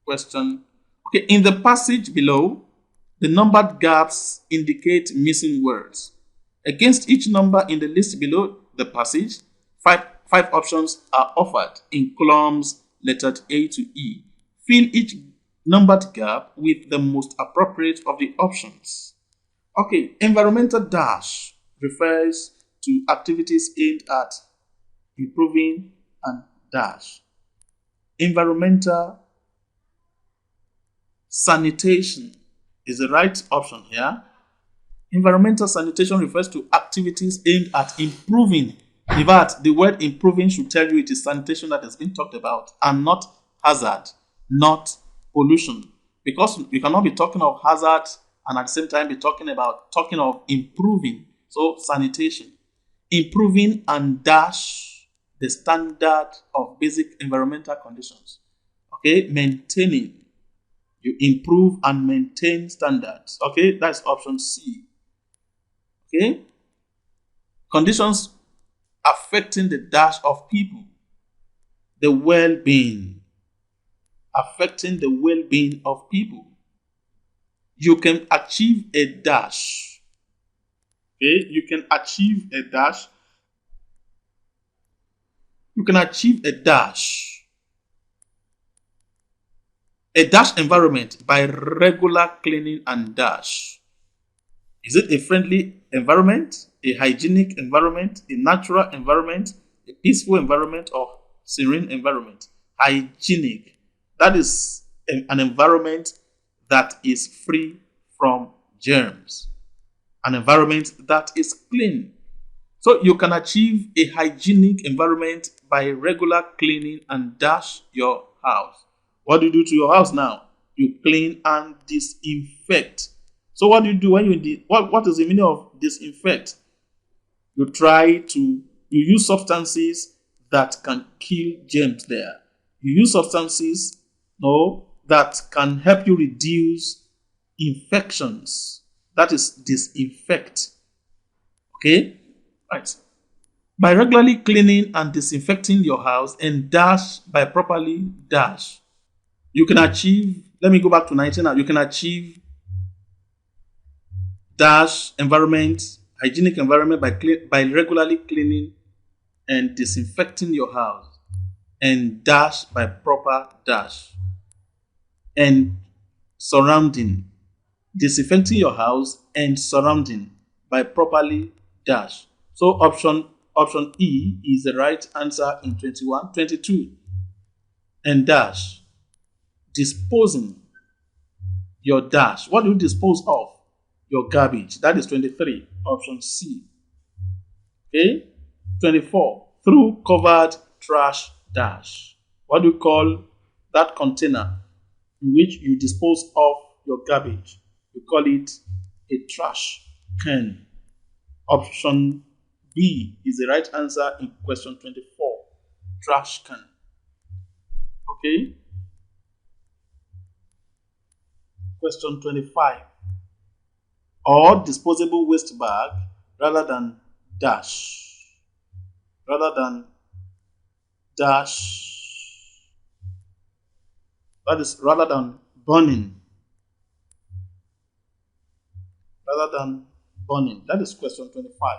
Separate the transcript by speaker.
Speaker 1: question. Okay, in the passage below, the numbered gaps indicate missing words. Against each number in the list below the passage, five options are offered in columns lettered A to E. Fill each numbered gap with the most appropriate of the options. Okay, environmental dash refers to activities aimed at improving and dash. Environmental sanitation is the right option here. Environmental sanitation refers to activities aimed at improving. In fact, the word improving should tell you it is sanitation that has been talked about and not hazard, not pollution. Because you cannot be talking of hazard and at the same time be talking of improving. So sanitation. Improving and dash the standard of basic environmental conditions. Okay, maintaining. You improve and maintain standards. Okay, that's option C. Okay, conditions affecting the dash of people, the well-being, affecting the well-being of people. You can achieve a dash. Okay, you can achieve a dash. You can achieve a dash. A dash environment by regular cleaning and dash. Is it a friendly environment, a hygienic environment, a natural environment, a peaceful environment, or serene environment? Hygienic. That is an environment that is free from germs. An environment that is clean. So you can achieve a hygienic environment by regular cleaning and dash your house. What do you do to your house now? You clean and disinfect. So what do you do when what is the meaning of disinfect? You use substances that can kill germs there. You use substances that can help you reduce infections. That is disinfect. Okay? Right. By regularly cleaning and disinfecting your house and dash by properly dash, you can achieve, let me go back to 19 now. You can achieve dash environment, hygienic environment by regularly cleaning and disinfecting your house, and dash by proper dash, and surrounding, disinfecting your house and surrounding by properly dash. So option E is the right answer in 21. 22, and dash, disposing your dash. What do you dispose of? Your garbage. That is 23. Option C. Okay. 24. Through covered trash dash. What do you call that container in which you dispose of your garbage? You call it a trash can. Option B is the right answer in question 24. Trash can. Okay. Question 25. Or disposable waste bag rather than dash. Rather than dash. That is rather than burning. Rather than burning. That is question 25.